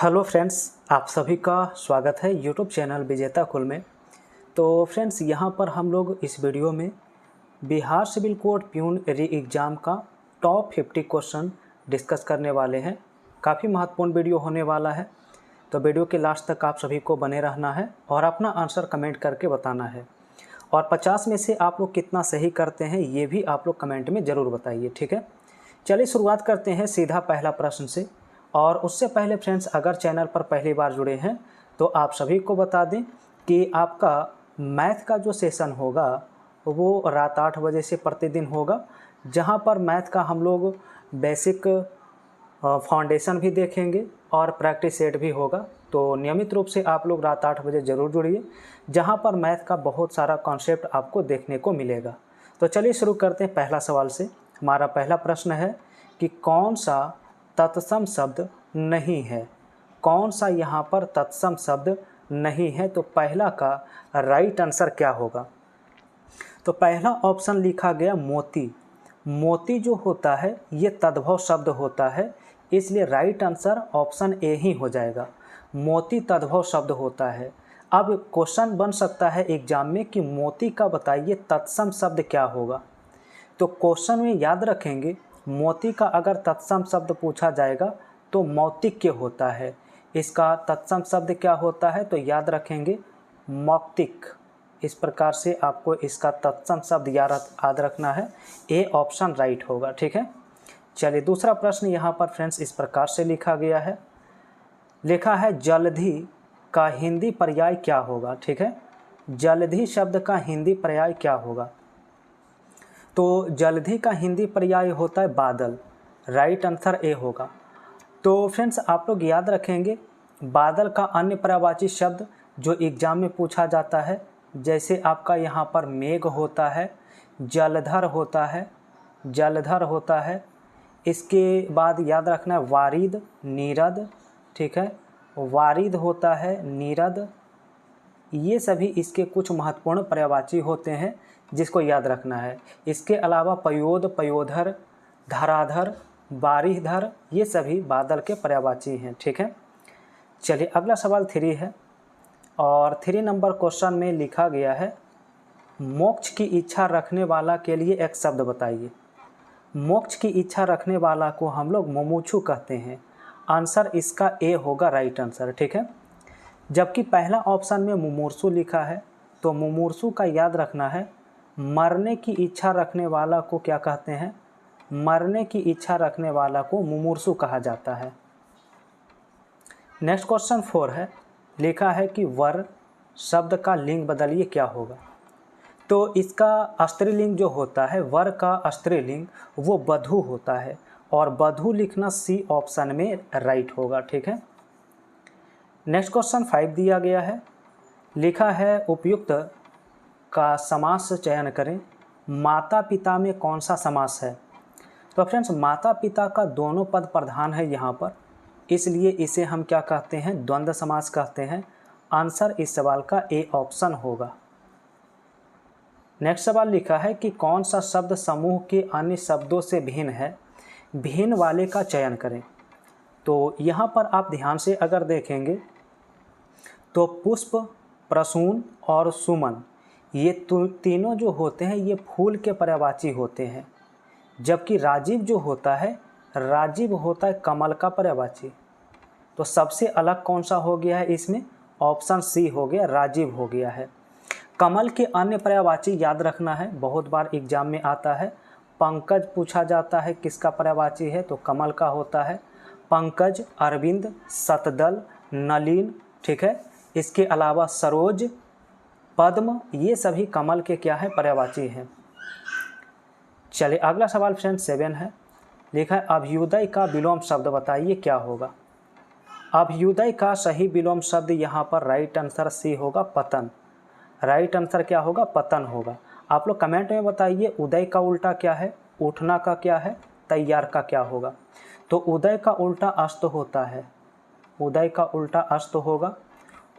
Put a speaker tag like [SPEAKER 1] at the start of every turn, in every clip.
[SPEAKER 1] Hello friends, आप सभी का स्वागत है यूट्यूब चैनल विजेता कुल में। तो फ्रेंड्स, यहाँ पर हम लोग इस वीडियो में Bihar civil court peon re exam का टॉप 50 क्वेश्चन डिस्कस करने वाले हैं। काफ़ी महत्वपूर्ण वीडियो होने वाला है, तो वीडियो के लास्ट तक आप सभी को बने रहना है और अपना आंसर कमेंट करके बताना है। और 50 में से आप लोग कितना सही करते हैं ये भी आप लोग कमेंट में ज़रूर बताइए, ठीक है। चलिए शुरुआत करते हैं सीधा पहला प्रश्न से। और उससे पहले फ्रेंड्स, अगर चैनल पर पहली बार जुड़े हैं तो आप सभी को बता दें कि आपका मैथ का जो सेशन होगा वो रात 8 बजे से प्रतिदिन होगा, जहां पर मैथ का हम लोग बेसिक फाउंडेशन भी देखेंगे और प्रैक्टिस सेट भी होगा। तो नियमित रूप से आप लोग रात 8 बजे ज़रूर जुड़िए, जहां पर मैथ का बहुत सारा कॉन्सेप्ट आपको देखने को मिलेगा। तो चलिए शुरू करते हैं पहला सवाल से। हमारा पहला प्रश्न है कि कौन सा तत्सम शब्द नहीं है। कौन सा यहाँ पर तत्सम शब्द नहीं है? तो पहला का राइट आंसर क्या होगा? तो पहला ऑप्शन लिखा गया मोती। मोती जो होता है ये तद्भव शब्द होता है, इसलिए राइट आंसर ऑप्शन ए ही हो जाएगा। मोती तद्भव शब्द होता है। अब क्वेश्चन बन सकता है एग्जाम में कि मोती का बताइए तत्सम शब्द क्या होगा। तो क्वेश्चन में याद रखेंगे, मोती का अगर तत्सम शब्द पूछा जाएगा तो मौक्तिक होता है। इसका तत्सम शब्द क्या होता है? तो याद रखेंगे मौक्तिक। इस प्रकार से आपको इसका तत्सम शब्द याद रखना है। ए ऑप्शन राइट होगा, ठीक है। चलिए दूसरा प्रश्न यहाँ पर फ्रेंड्स इस प्रकार से लिखा गया है। लिखा है जलधि का हिंदी पर्याय क्या होगा, ठीक है। जलधि शब्द का हिंदी पर्याय क्या होगा? तो जलधि का हिंदी पर्याय होता है बादल। राइट आंसर ए होगा। तो फ्रेंड्स आप लोग याद रखेंगे, बादल का अन्य पर्यायवाची शब्द जो एग्जाम में पूछा जाता है, जैसे आपका यहाँ पर मेघ होता है, जलधर होता है, जलधर होता है। इसके बाद याद रखना है वारिद, नीरद, ठीक है। वारिद होता है, नीरद, ये सभी इसके कुछ महत्वपूर्ण पर्यायवाची होते हैं जिसको याद रखना है। इसके अलावा पयोद, पयोधर, धराधर, बारिधर, ये सभी बादल के पर्यायवाची हैं, ठीक है। चलिए अगला सवाल 3 है और 3 नंबर क्वेश्चन में लिखा गया है मोक्ष की इच्छा रखने वाला के लिए एक शब्द बताइए। मोक्ष की इच्छा रखने वाला को हम लोग मुमुक्षु कहते हैं। आंसर इसका ए होगा राइट आंसर, ठीक है। जबकि पहला ऑप्शन में मुमूर्षु लिखा है, तो मुमूर्षु का याद रखना है मरने की इच्छा रखने वाला को क्या कहते हैं? मरने की इच्छा रखने वाला को मुमूर्षु कहा जाता है। नेक्स्ट क्वेश्चन 4 है। लिखा है कि वर शब्द का लिंग बदलिए क्या होगा। तो इसका स्त्रीलिंग जो होता है, वर का स्त्रीलिंग वो बधू होता है और बधू लिखना सी ऑप्शन में राइट होगा, ठीक है। नेक्स्ट क्वेश्चन 5 दिया गया है। लिखा है उपयुक्त का समास चयन करें। माता पिता में कौन सा समास है? तो फ्रेंड्स माता पिता का दोनों पद प्रधान है यहाँ पर, इसलिए इसे हम क्या कहते हैं? द्वंद्व समास कहते हैं। आंसर इस सवाल का ए ऑप्शन होगा। नेक्स्ट सवाल लिखा है कि कौन सा शब्द समूह के अन्य शब्दों से भिन्न है? भिन्न वाले का चयन करें। तो यहाँ पर आप ध्यान से अगर देखेंगे तो पुष्प, प्रसून और सुमन, ये तीनों जो होते हैं ये फूल के पर्यायवाची होते हैं। जबकि राजीव जो होता है, राजीव होता है कमल का पर्यायवाची। तो सबसे अलग कौन सा हो गया है इसमें? ऑप्शन सी हो गया, राजीव हो गया है। कमल के अन्य पर्यायवाची याद रखना है, बहुत बार एग्जाम में आता है। पंकज पूछा जाता है किसका पर्यायवाची है? तो कमल का होता है। पंकज, अरविंद, शतदल, नलिन, ठीक है। इसके अलावा सरोज, पद्म, ये सभी कमल के क्या है? पर्यायवाची हैं। चलिए अगला सवाल फ्रेंड्स 7 है। लिखा है अभ्युदय का विलोम शब्द बताइए क्या होगा। अभ्युदय का सही विलोम शब्द यहाँ पर राइट आंसर सी होगा, पतन। राइट आंसर क्या होगा? पतन होगा। आप लोग कमेंट में बताइए उदय का उल्टा क्या है, उठना का क्या है, तैयार का क्या होगा। तो उदय का उल्टा अस्त होता है, उदय का उल्टा अस्त होगा।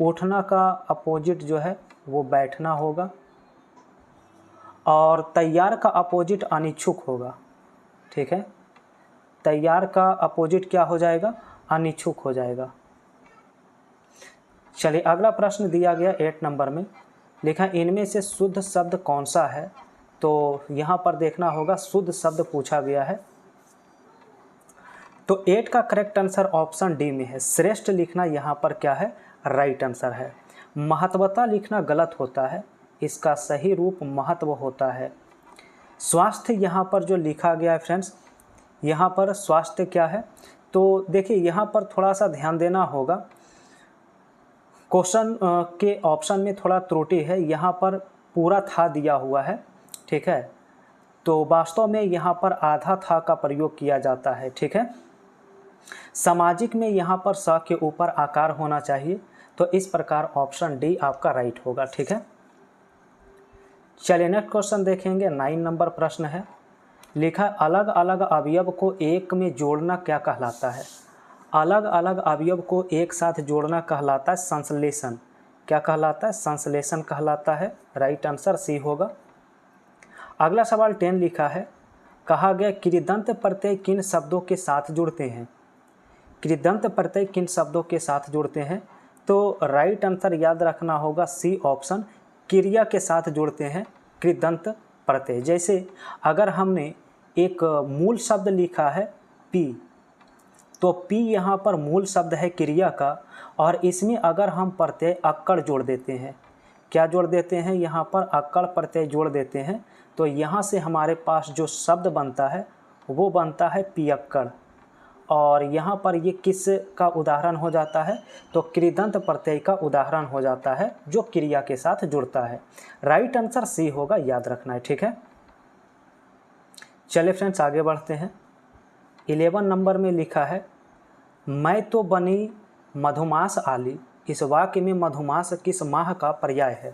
[SPEAKER 1] उठना का अपोजिट जो है वो बैठना होगा और तैयार का अपोजिट अनिच्छुक होगा, ठीक है। तैयार का अपोजिट क्या हो जाएगा? अनिच्छुक हो जाएगा। चलिए अगला प्रश्न दिया गया 8 नंबर में, लिखा इनमें से शुद्ध शब्द कौन सा है। तो यहाँ पर देखना होगा, शुद्ध शब्द पूछा गया है। तो 8 का करेक्ट आंसर ऑप्शन डी में है। श्रेष्ठ लिखना यहाँ पर क्या है, राइट आंसर है। महत्वता लिखना गलत होता है, इसका सही रूप महत्व होता है। स्वास्थ्य यहाँ पर जो लिखा गया है फ्रेंड्स, यहाँ पर स्वास्थ्य क्या है, तो देखिए यहाँ पर थोड़ा सा ध्यान देना होगा। क्वेश्चन के ऑप्शन में थोड़ा त्रुटि है, यहाँ पर पूरा था दिया हुआ है, ठीक है। तो वास्तव में यहाँ पर आधा था का प्रयोग किया जाता है, ठीक है। सामाजिक में यहाँ पर स के ऊपर आकार होना चाहिए, तो इस प्रकार ऑप्शन डी आपका राइट होगा, ठीक है। चलिए नेक्स्ट क्वेश्चन देखेंगे। 9 नंबर प्रश्न है, लिखा अलग अलग अवयव को एक में जोड़ना क्या कहलाता है। अलग अलग अवयव को एक साथ जोड़ना कहलाता है संश्लेषण। क्या कहलाता है, संश्लेषण कहलाता है। राइट आंसर सी होगा। अगला सवाल 10 लिखा है, कहा गया कृदंत प्रत्यय किन शब्दों के साथ जुड़ते हैं। कृदंत प्रत्यय किन शब्दों के साथ जुड़ते हैं, तो राइट आंसर याद रखना होगा सी ऑप्शन, क्रिया के साथ जुड़ते हैं कृदंत प्रत्यय। जैसे अगर हमने एक मूल शब्द लिखा है पी, तो पी यहाँ पर मूल शब्द है क्रिया का, और इसमें अगर हम प्रत्यय अक्कड़ जोड़ देते हैं, क्या जोड़ देते हैं, यहाँ पर अक्कड़ प्रत्यय जोड़ देते हैं, तो यहाँ से हमारे पास जो शब्द बनता है वो बनता है पियक्कड़। और यहाँ पर ये किस का उदाहरण हो जाता है, तो कृदंत प्रत्यय का उदाहरण हो जाता है जो क्रिया के साथ जुड़ता है। राइट आंसर सी होगा, याद रखना है, ठीक है। चलिए फ्रेंड्स आगे बढ़ते हैं। 11 नंबर में लिखा है, मैं तो बनी मधुमास आली। इस वाक्य में मधुमास किस माह का पर्याय है।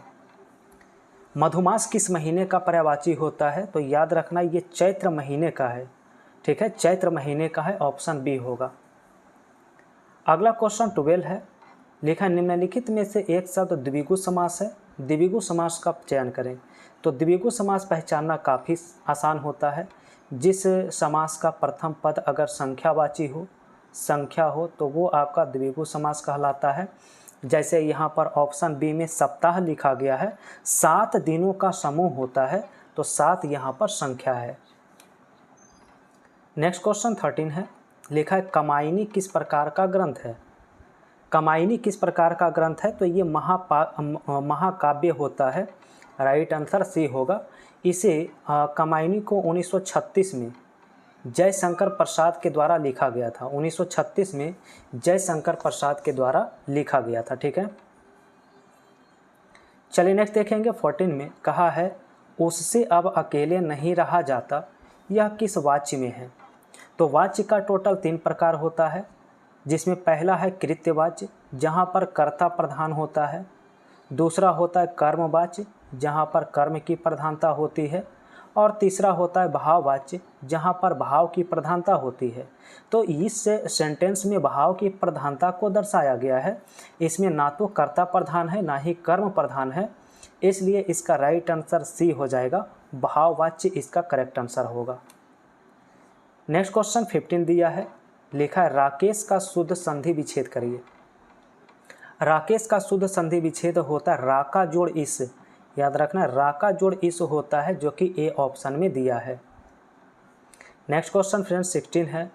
[SPEAKER 1] मधुमास किस महीने का पर्यायवाची होता है, तो याद रखना ये चैत्र महीने का है, ठीक है, चैत्र महीने का है। ऑप्शन बी होगा। अगला क्वेश्चन 12 है, लिखा निम्नलिखित में से एक शब्द द्विगु समास है, द्विगु समास का चयन करें। तो द्विगु समास पहचानना काफ़ी आसान होता है। जिस समास का प्रथम पद अगर संख्यावाची हो, संख्या हो, तो वो आपका द्विगु समास कहलाता है। जैसे यहाँ पर ऑप्शन बी में सप्ताह लिखा गया है, 7 दिनों का समूह होता है, तो 7 यहाँ पर संख्या है। नेक्स्ट क्वेश्चन 13 है, लिखा है कामायनी किस प्रकार का ग्रंथ है। कामायनी किस प्रकार का ग्रंथ है, तो ये महाकाव्य होता है। राइट आंसर सी होगा। इसे कामायनी को 1936 में जयशंकर प्रसाद के द्वारा लिखा गया था। 1936 में जयशंकर प्रसाद के द्वारा लिखा गया था, ठीक है। चलिए नेक्स्ट देखेंगे। 14 में कहा है, उससे अब अकेले नहीं रहा जाता, यह किस वाच्य में है। तो वाच्य का टोटल 3 प्रकार होता है, जिसमें पहला है कृत्यवाच्य, जहाँ पर कर्ता प्रधान होता है। दूसरा होता है कर्मवाच्य, जहाँ पर कर्म की प्रधानता होती है। और तीसरा होता है भाववाच्य, जहाँ पर भाव की प्रधानता होती है। तो इस सेंटेंस में भाव की प्रधानता को दर्शाया गया है। इसमें ना तो कर्ता प्रधान है, ना ही कर्म प्रधान है, इसलिए इसका राइट आंसर सी हो जाएगा, भाववाच्य इसका करेक्ट आंसर होगा। नेक्स्ट क्वेश्चन 15 दिया है, लिखा है राकेश का शुद्ध संधि विच्छेद करिए। राकेश का शुद्ध संधि विच्छेद होता है रा का जोड़ इस। याद रखना, रा का जोड़ इस होता है, जो कि ए ऑप्शन में दिया है। नेक्स्ट क्वेश्चन फ्रेंड्स 16 है,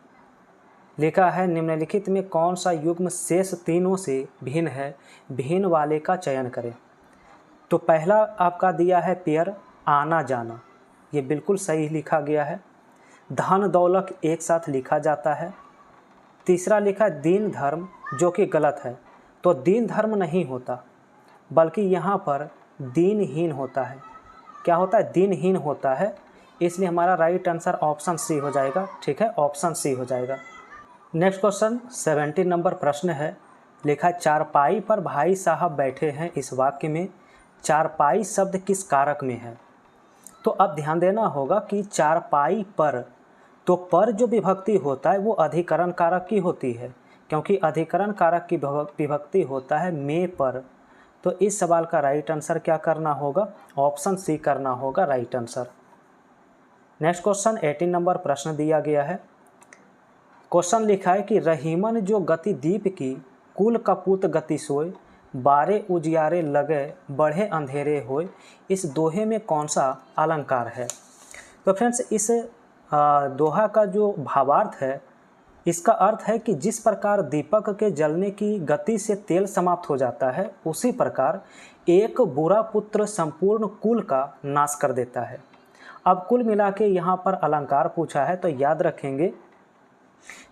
[SPEAKER 1] लिखा है निम्नलिखित में कौन सा युग्म शेष तीनों से भिन्न है, भिन्न वाले का चयन करें। तो पहला आपका दिया है पेयर, आना जाना, ये बिल्कुल सही लिखा गया है। धन दौलत एक साथ लिखा जाता है। तीसरा लिखा है दीन धर्म, जो कि गलत है। तो दीन धर्म नहीं होता, बल्कि यहाँ पर दीनहीन होता है। क्या होता है, दीनहीन होता है, इसलिए हमारा राइट आंसर ऑप्शन सी हो जाएगा, ठीक है, ऑप्शन सी हो जाएगा। नेक्स्ट क्वेश्चन 17 नंबर प्रश्न है, लिखा है चारपाई पर भाई साहब बैठे हैं। इस वाक्य में चारपाई शब्द किस कारक में है। तो अब ध्यान देना होगा कि चारपाई पर, तो पर जो विभक्ति होता है वो अधिकरण कारक की होती है, क्योंकि अधिकरण कारक की विभक्ति होता है में पर। तो इस सवाल का राइट आंसर क्या करना होगा, ऑप्शन सी करना होगा right answer. Next question 18 number प्रश्न दिया गया है। क्वेश्चन लिखा है कि रहीमन जो गति दीप की, कुल कपूत गति सोए, बारे उजियारे लगे बढ़े अंधेरे होए, इस दोहे में कौन सा अलंकार है? तो फ्रेंड्स इस दोहा का जो भावार्थ है, इसका अर्थ है कि जिस प्रकार दीपक के जलने की गति से तेल समाप्त हो जाता है, उसी प्रकार एक बुरा पुत्र संपूर्ण कुल का नाश कर देता है। अब कुल मिला के यहाँ पर अलंकार पूछा है, तो याद रखेंगे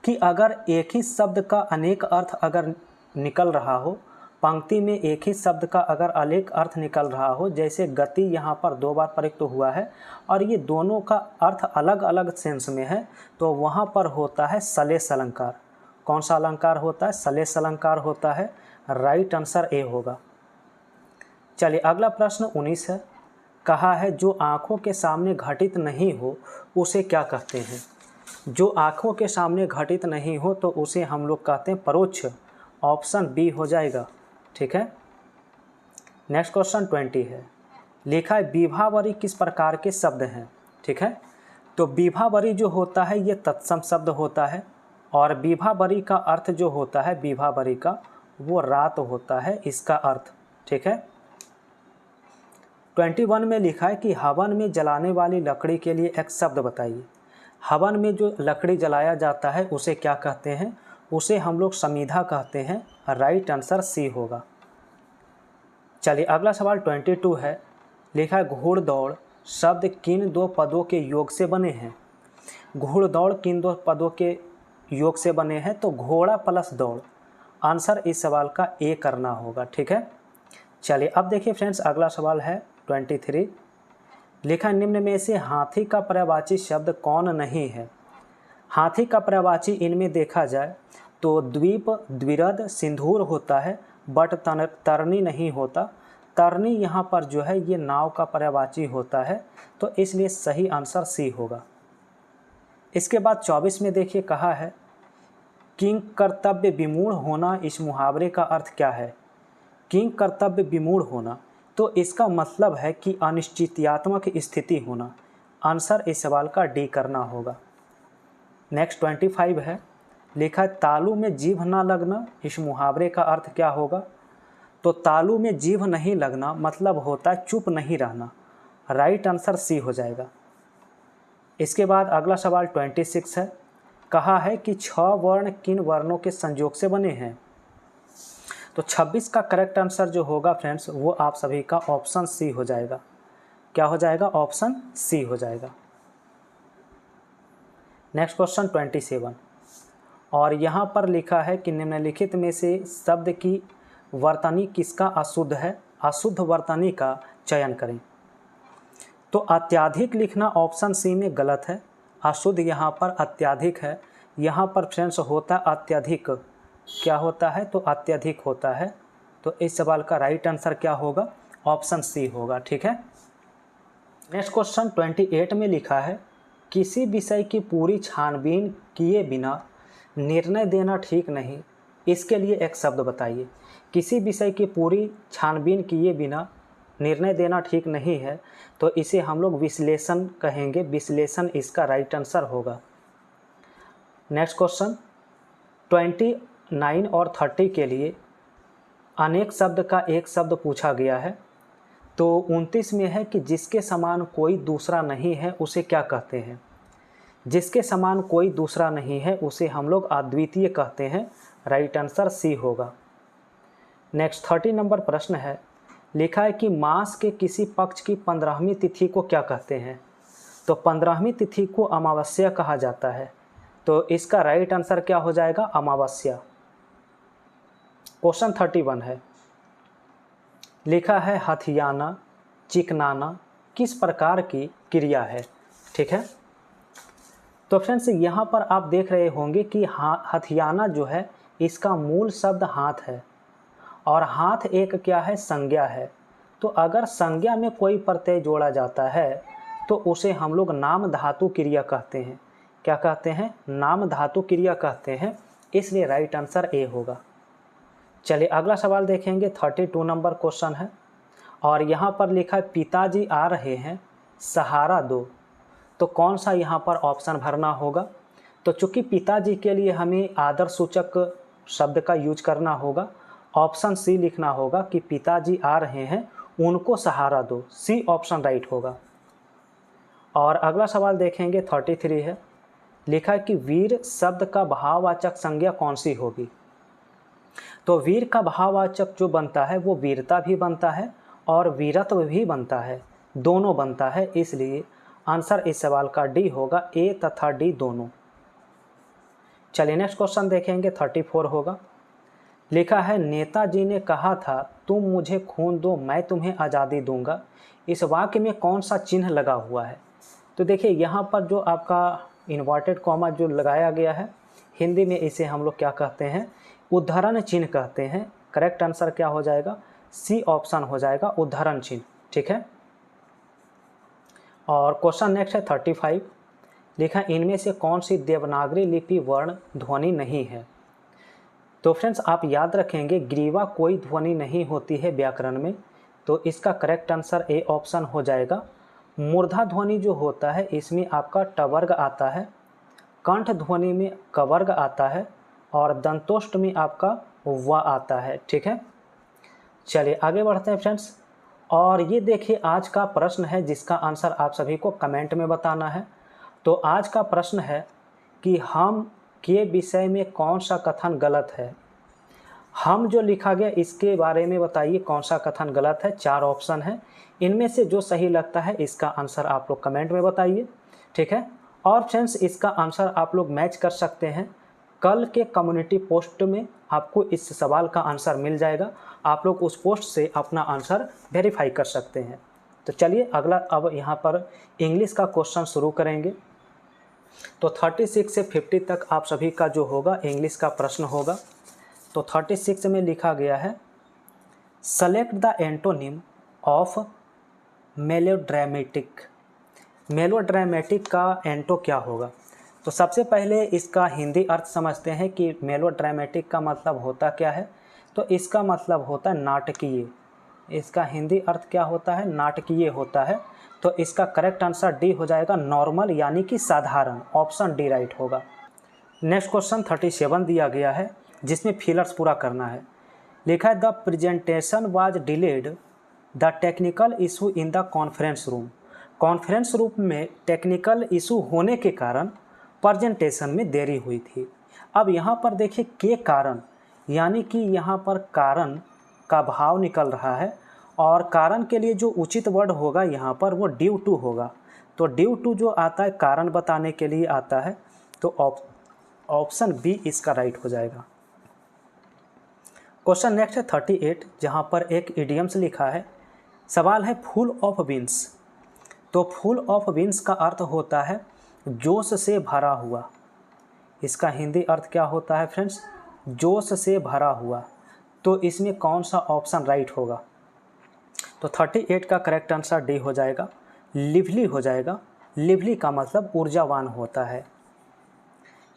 [SPEAKER 1] कि अगर एक ही शब्द का अनेक अर्थ अगर निकल रहा हो, पंक्ति में एक ही शब्द का अगर अनेक अर्थ निकल रहा हो, जैसे गति यहाँ पर 2 बार प्रयुक्त हुआ है और ये दोनों का अर्थ अलग अलग सेंस में है, तो वहाँ पर होता है सलेस अलंकार। कौन सा अलंकार होता है? सलेस अलंकार होता है। राइट आंसर ए होगा। चलिए अगला प्रश्न 19 है। कहा है जो आँखों के सामने घटित नहीं हो उसे क्या कहते हैं? जो आँखों के सामने घटित नहीं हो तो उसे हम लोग कहते हैं परोक्ष। ऑप्शन बी हो जाएगा। ठीक है। नेक्स्ट क्वेश्चन 20 है। लिखा है विभावरी किस प्रकार के शब्द हैं? ठीक है। तो विभावरी जो होता है ये तत्सम शब्द होता है, और विभावरी का अर्थ जो होता है, विभावरी का वो रात होता है इसका अर्थ। ठीक है। 21 में लिखा है कि हवन में जलाने वाली लकड़ी के लिए एक शब्द बताइए। हवन में जो लकड़ी जलाया जाता है उसे क्या कहते हैं? उसे हम लोग समीधा कहते हैं। राइट आंसर सी होगा। चलिए अगला सवाल 22 है। लिखा है घोड़दौड़ शब्द किन 2 पदों के योग से बने हैं? घोड़दौड़ किन 2 पदों के योग से बने हैं? तो घोड़ा प्लस दौड़। आंसर इस सवाल का ए करना होगा। ठीक है। चलिए अब देखिए फ्रेंड्स अगला सवाल है 23। लिखा निम्न में से हाथी का पर्यायवाची शब्द कौन नहीं है? हाथी का पर्यायवाची इनमें देखा जाए तो द्वीप, द्विरद, सिंधूर होता है, बट तरनी नहीं होता। तरनी यहाँ पर जो है ये नाव का पर्यायवाची होता है, तो इसलिए सही आंसर सी होगा। इसके बाद 24 में देखिए कहा है किंग कर्तव्य विमूढ़ होना, इस मुहावरे का अर्थ क्या है? किंग कर्तव्य विमूढ़ होना, तो इसका मतलब है कि अनिश्चितयात्मक स्थिति होना। आंसर इस सवाल का डी करना होगा। नेक्स्ट 25 है। लिखा है तालू में जीभ ना लगना, इस मुहावरे का अर्थ क्या होगा? तो तालू में जीभ नहीं लगना मतलब होता है चुप नहीं रहना। राइट आंसर सी हो जाएगा। इसके बाद अगला सवाल 26 है। कहा है कि 6 वर्ण किन वर्णों के संयोग से बने हैं? तो 26 का करेक्ट आंसर जो होगा फ्रेंड्स वो आप सभी का ऑप्शन सी हो जाएगा। क्या हो जाएगा? ऑप्शन सी हो जाएगा। नेक्स्ट क्वेश्चन 27, और यहाँ पर लिखा है कि निम्नलिखित में से शब्द की वर्तनी किसका अशुद्ध है? अशुद्ध वर्तनी का चयन करें। तो अत्याधिक लिखना ऑप्शन सी में गलत है। अशुद्ध यहाँ पर अत्याधिक है। यहाँ पर फ्रेंड्स होता है अत्यधिक। क्या होता है? तो अत्यधिक होता है। तो इस सवाल का राइट आंसर क्या होगा? ऑप्शन सी होगा। ठीक है। नेक्स्ट क्वेश्चन 28 में लिखा है किसी विषय की पूरी छानबीन किए बिना निर्णय देना ठीक नहीं, इसके लिए एक शब्द बताइए। किसी विषय की पूरी छानबीन किए बिना निर्णय देना ठीक नहीं है, तो इसे हम लोग विश्लेषण कहेंगे। विश्लेषण इसका राइट आंसर होगा। नेक्स्ट क्वेश्चन 29 और 30 के लिए अनेक शब्द का एक शब्द पूछा गया है। तो 29 में है कि जिसके समान कोई दूसरा नहीं है उसे क्या कहते हैं? जिसके समान कोई दूसरा नहीं है उसे हम लोग अद्वितीय कहते हैं। राइट आंसर सी होगा। नेक्स्ट 30 नंबर प्रश्न है। लिखा है कि मास के किसी पक्ष की 15वीं तिथि को क्या कहते हैं? तो 15वीं तिथि को अमावस्या कहा जाता है। तो इसका राइट आंसर क्या हो जाएगा? अमावस्या। क्वेश्चन 31 है। लिखा है हथियाना, चिकनाना किस प्रकार की क्रिया है? ठीक है। तो फ्रेंड्स यहाँ पर आप देख रहे होंगे कि हथियाना जो है इसका मूल शब्द हाथ है, और हाथ एक क्या है? संज्ञा है। तो अगर संज्ञा में कोई प्रत्यय जोड़ा जाता है तो उसे हम लोग नाम धातु क्रिया कहते हैं। क्या कहते हैं? नाम धातु क्रिया कहते हैं। इसलिए राइट आंसर ए होगा। चलिए अगला सवाल देखेंगे। 32 नंबर क्वेश्चन है, और यहाँ पर लिखा है पिताजी आ रहे हैं, सहारा दो। तो कौन सा यहाँ पर ऑप्शन भरना होगा? तो चूंकि पिताजी के लिए हमें आदर सूचक शब्द का यूज करना होगा, ऑप्शन सी लिखना होगा कि पिताजी आ रहे हैं, उनको सहारा दो। सी ऑप्शन राइट होगा। और अगला सवाल देखेंगे 33 है। लिखा है कि वीर शब्द का भाववाचक संज्ञा कौन सी होगी। तो वीर का भाववाचक जो बनता है वो वीरता भी बनता है और वीरत्व भी बनता है, दोनों बनता है। इसलिए आंसर इस सवाल का डी होगा, ए तथा डी दोनों। चलिए नेक्स्ट क्वेश्चन देखेंगे 34 होगा। लिखा है नेताजी ने कहा था तुम मुझे खून दो मैं तुम्हें आज़ादी दूंगा। इस वाक्य में कौन सा चिन्ह लगा हुआ है। तो देखिए यहाँ पर जो आपका इन्वर्टेड कॉमा जो लगाया गया है, हिंदी में इसे हम लोग क्या कहते हैं, उद्धरण चिन्ह कहते हैं। करेक्ट आंसर क्या हो जाएगा, सी ऑप्शन हो जाएगा, उद्धरण चिन्ह। ठीक है। और क्वेश्चन नेक्स्ट है 35। लिखा इनमें से कौन सी देवनागरी लिपि वर्ण ध्वनि नहीं है। तो फ्रेंड्स आप याद रखेंगे ग्रीवा कोई ध्वनि नहीं होती है व्याकरण में, तो इसका करेक्ट आंसर ए ऑप्शन हो जाएगा। मूर्धा ध्वनि जो होता है इसमें आपका ट वर्ग आता है, कंठ ध्वनि में क वर्ग आता है और दंतोष्ट में आपका व आता है। ठीक है। चलिए आगे बढ़ते हैं फ्रेंड्स। और ये देखिए आज का प्रश्न है जिसका आंसर आप सभी को कमेंट में बताना है। तो आज का प्रश्न है कि हम के विषय में कौन सा कथन गलत है। हम जो लिखा गया इसके बारे में बताइए कौन सा कथन गलत है। 4 ऑप्शन है, इनमें से जो सही लगता है इसका आंसर आप लोग कमेंट में बताइए। ठीक है। और फ्रेंड्स इसका आंसर आप लोग मैच कर सकते हैं, कल के कम्युनिटी पोस्ट में आपको इस सवाल का आंसर मिल जाएगा। आप लोग उस पोस्ट से अपना आंसर वेरीफाई कर सकते हैं। तो चलिए अगला अब यहाँ पर इंग्लिश का क्वेश्चन शुरू करेंगे। तो 36 से 50 तक आप सभी का जो होगा इंग्लिश का प्रश्न होगा। तो 36 में लिखा गया है select the antonym of melodramatic. Melodramatic का एंटो क्या होगा। तो सबसे पहले इसका हिंदी अर्थ समझते हैं कि मेलोड्रामेटिक का मतलब होता क्या है। तो इसका मतलब होता है नाटकीय। इसका हिंदी अर्थ क्या होता है, नाटकीय होता है। तो इसका करेक्ट आंसर डी हो जाएगा, नॉर्मल यानी कि साधारण। ऑप्शन डी राइट होगा। नेक्स्ट क्वेश्चन 37 दिया गया है जिसमें फिलर्स पूरा करना है। लिखा है the presentation was delayed the technical issue in the conference room. Conference room में टेक्निकल इशू होने के कारण प्रेजेंटेशन में देरी हुई थी। अब यहाँ पर देखिए के कारण, यानी कि यहाँ पर कारण का भाव निकल रहा है और कारण के लिए जो उचित वर्ड होगा यहाँ पर वो ड्यू टू होगा। तो ड्यू टू जो आता है कारण बताने के लिए आता है, तो ऑप्शन बी इसका राइट हो जाएगा। क्वेश्चन नेक्स्ट है 38 जहाँ पर एक इडियम्स लिखा है। सवाल है फुल ऑफ विंस। तो फुल ऑफ विंस का अर्थ होता है जोश से भरा हुआ। इसका हिंदी अर्थ क्या होता है फ्रेंड्स, जोश से भरा हुआ। तो इसमें कौन सा ऑप्शन राइट होगा। तो 38 का करेक्ट आंसर डी हो जाएगा, लिवली हो जाएगा। लिवली का मतलब ऊर्जावान होता है।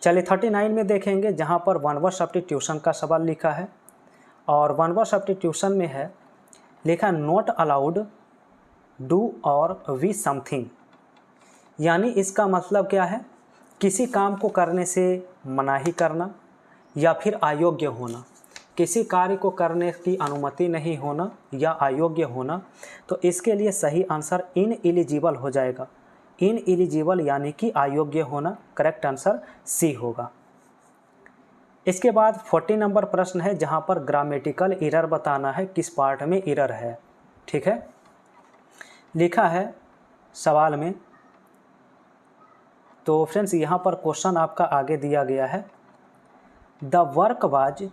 [SPEAKER 1] चलिए 39 में देखेंगे जहाँ पर वन वर्ड सब्स्टिट्यूशन का सवाल लिखा है। और वन वर्ड सब्स्टिट्यूशन में है लिखा नॉट अलाउड डू और वी समथिंग। यानी इसका मतलब क्या है, किसी काम को करने से मनाही करना या फिर अयोग्य होना। किसी कार्य को करने की अनुमति नहीं होना या अयोग्य होना। तो इसके लिए सही आंसर इनएलिजिबल हो जाएगा। इनएलिजिबल यानी कि अयोग्य होना। करेक्ट आंसर सी होगा। इसके बाद 40 नंबर प्रश्न है जहां पर ग्रामेटिकल एरर बताना है, किस पार्ट में एरर है। ठीक है। लिखा है सवाल में, तो फ्रेंड्स यहाँ पर क्वेश्चन आपका आगे दिया गया है the work was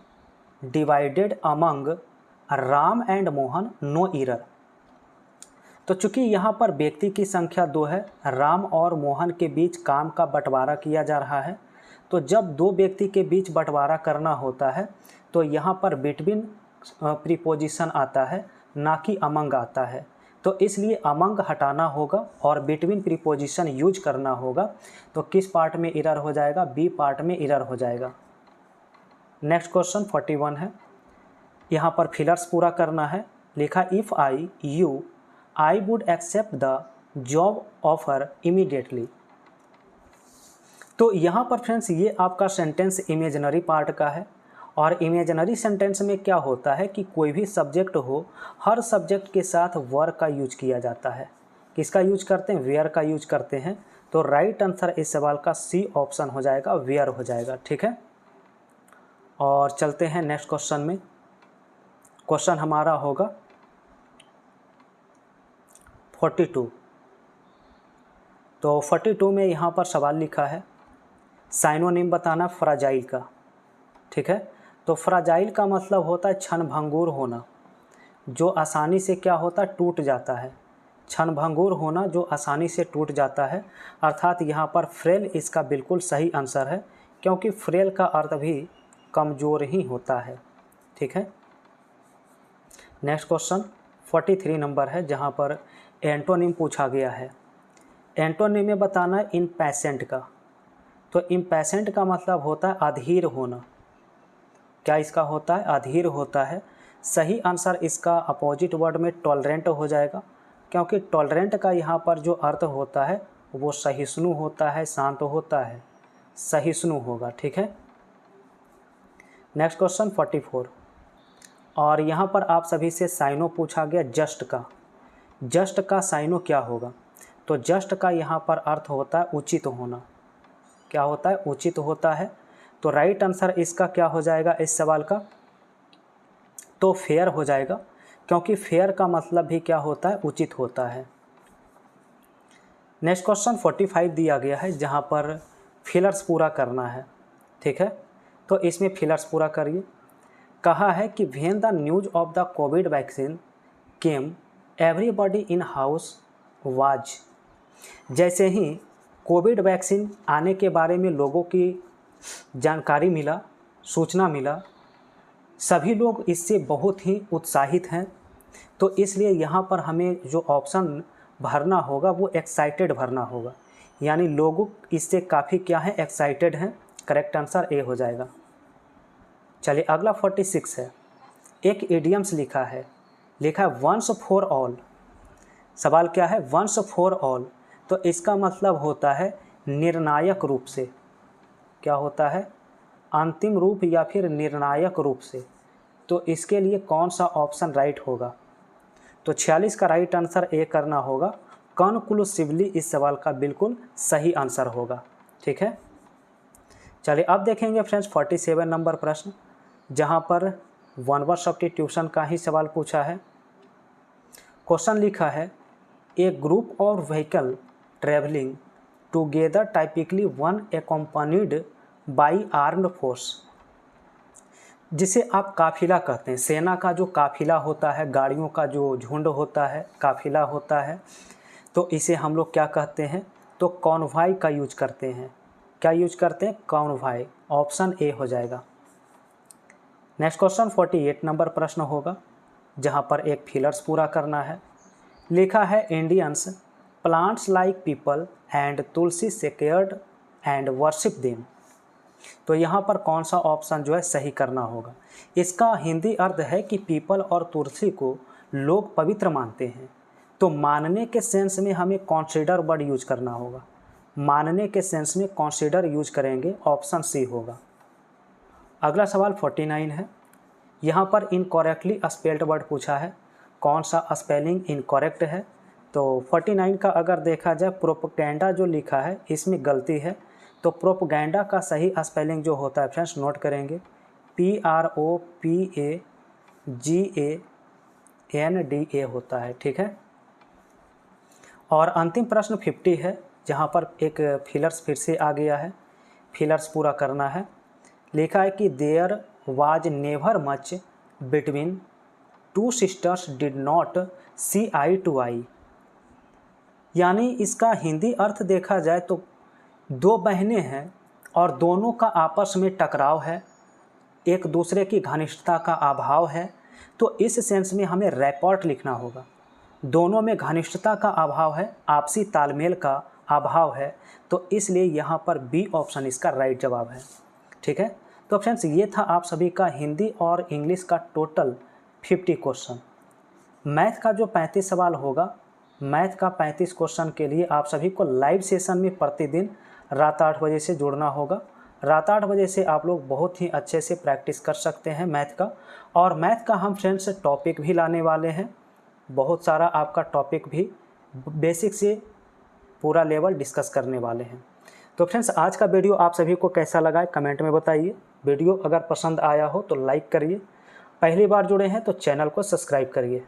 [SPEAKER 1] divided among Ram and Mohan, no error. तो चूंकि यहाँ पर व्यक्ति की संख्या 2 है, राम और मोहन के बीच काम का बंटवारा किया जा रहा है। तो जब 2 व्यक्ति के बीच बंटवारा करना होता है तो यहाँ पर बिटवीन प्रीपोजिशन आता है, ना कि अमंग आता है। तो इसलिए अमंग हटाना होगा और बिटवीन प्रीपोजिशन यूज करना होगा। तो किस पार्ट में एरर हो जाएगा, बी पार्ट में एरर हो जाएगा। नेक्स्ट क्वेश्चन 41 है, यहाँ पर फिलर्स पूरा करना है। लिखा if I would accept the job offer immediately. तो यहाँ पर फ्रेंड्स ये आपका सेंटेंस इमेजिनरी पार्ट का है और इमेजिनरी सेंटेंस में क्या होता है कि कोई भी सब्जेक्ट हो, हर सब्जेक्ट के साथ वर का यूज किया जाता है। किसका यूज करते हैं? वेयर का यूज करते हैं। तो राइट आंसर इस सवाल का सी ऑप्शन हो जाएगा, वेयर हो जाएगा। ठीक है, और चलते हैं नेक्स्ट क्वेश्चन में। क्वेश्चन हमारा होगा 42। तो 42 में यहाँ पर सवाल लिखा है, साइनोनिम बताना फ्राजाइल का। ठीक है, तो फ्राजाइल का मतलब होता है क्षणभंगुर होना, जो आसानी से क्या होता है? टूट जाता है। क्षणभंगुर होना जो आसानी से टूट जाता है, अर्थात यहाँ पर फ्रेल इसका बिल्कुल सही आंसर है, क्योंकि फ्रेल का अर्थ भी कमज़ोर ही होता है। ठीक है, नेक्स्ट क्वेश्चन 43 नंबर है, जहाँ पर एंटोनिम पूछा गया है। एंटोनिम में बताना है इम्पैशेंट का। तो इम्पैशेंट का मतलब होता है अधीर होना। क्या इसका होता है? अधीर होता है। सही आंसर इसका अपोजिट वर्ड में टॉलरेंट हो जाएगा, क्योंकि टॉलरेंट का यहाँ पर जो अर्थ होता है वो सहिष्णु होता है, शांत होता है, सहिष्णु होगा। ठीक है, नेक्स्ट क्वेश्चन 44, और यहाँ पर आप सभी से साइनो पूछा गया जस्ट का। जस्ट का साइनो क्या होगा? तो जस्ट का यहाँ पर अर्थ होता है उचित होना। क्या होता है? उचित होता है। तो राइट आंसर इसका क्या हो जाएगा इस सवाल का? तो फेयर हो जाएगा, क्योंकि फेयर का मतलब भी क्या होता है? उचित होता है। नेक्स्ट क्वेश्चन 45 दिया गया है, जहाँ पर फिलर्स पूरा करना है। ठीक है, तो इसमें फिलर्स पूरा करिए। कहा है कि when the news of the Covid vaccine came everybody in house was. जैसे ही कोविड वैक्सीन आने के बारे में लोगों की जानकारी मिला, सूचना मिला, सभी लोग इससे बहुत ही उत्साहित हैं। तो इसलिए यहाँ पर हमें जो ऑप्शन भरना होगा वो एक्साइटेड भरना होगा, यानी लोग इससे काफ़ी क्या है? एक्साइटेड हैं। करेक्ट आंसर ए हो जाएगा। चलिए अगला 46 है। एक इडियम्स लिखा है वंस फॉर ऑल। सवाल क्या है? Once for all. तो इसका मतलब होता है निर्णायक रूप से। क्या होता है? अंतिम रूप या फिर निर्णायक रूप से। तो इसके लिए कौन सा ऑप्शन राइट होगा? तो 46 का राइट आंसर ए करना होगा। कॉन्क्लूसिवली इस सवाल का बिल्कुल सही आंसर होगा। ठीक है, चलिए अब देखेंगे फ्रेंड्स 47 नंबर प्रश्न, जहां पर वन वर्ड सब्स्टिट्यूशन का ही सवाल पूछा है। क्वेश्चन लिखा है, ए ग्रुप और vehicle travelling together typically one accompanied by armed force. जिसे आप काफिला कहते हैं। सेना का जो काफिला होता है, गाड़ियों का जो झुंड होता है, काफिला होता है, तो इसे हम लोग क्या कहते हैं? तो कॉन्वॉय का यूज करते हैं। क्या यूज करते हैं? कॉन्वॉय। ऑप्शन ए हो जाएगा। नेक्स्ट क्वेश्चन 48 नंबर प्रश्न होगा, जहां पर एक फिलर्स पूरा करना है। लिखा है Indians plants like people and Tulsi secured and worship them. तो यहाँ पर कौन सा ऑप्शन जो है सही करना होगा? इसका हिंदी अर्थ है कि पीपल और तुलसी को लोग पवित्र मानते हैं। तो मानने के सेंस में हमें कंसीडर वर्ड यूज करना होगा। मानने के सेंस में कंसीडर यूज करेंगे, ऑप्शन सी होगा। अगला सवाल 49 है। यहाँ पर इनकरेक्टली स्पेल्ड वर्ड पूछा है। कौन सा स्पेलिंग इनकरेक्ट है? तो 49 का अगर देखा जाए, प्रोपेगेंडा जो लिखा है इसमें गलती है। तो प्रोपेगेंडा का सही स्पेलिंग जो होता है फ्रेंड्स नोट करेंगे, PROPAGANDA होता है। ठीक है, और अंतिम प्रश्न 50 है, जहाँ पर एक फिलर्स फिर से आ गया है। फिलर्स पूरा करना है। लिखा है कि there was never much between two sisters did not see eye to eye. यानी इसका हिंदी अर्थ देखा जाए तो दो बहनें हैं और दोनों का आपस में टकराव है, एक दूसरे की घनिष्ठता का अभाव है। तो इस सेंस में हमें रैपॉर्ट लिखना होगा। दोनों में घनिष्ठता का अभाव है, आपसी तालमेल का अभाव है। तो इसलिए यहाँ पर बी ऑप्शन इसका राइट जवाब है। ठीक है, तो फ्रेंड्स ये था आप सभी का हिंदी और इंग्लिश का टोटल 50 क्वेश्चन। मैथ का जो 35 सवाल होगा, मैथ का 35 क्वेश्चन के लिए आप सभी को लाइव सेशन में प्रतिदिन रात 8 बजे से जुड़ना होगा। रात 8 बजे से आप लोग बहुत ही अच्छे से प्रैक्टिस कर सकते हैं मैथ का। और मैथ का हम फ्रेंड्स टॉपिक भी लाने वाले हैं, बहुत सारा आपका टॉपिक भी बेसिक से पूरा लेवल डिस्कस करने वाले हैं। तो फ्रेंड्स आज का वीडियो आप सभी को कैसा लगा है कमेंट में बताइए। वीडियो अगर पसंद आया हो तो लाइक करिए, पहली बार जुड़े हैं तो चैनल को सब्सक्राइब करिए।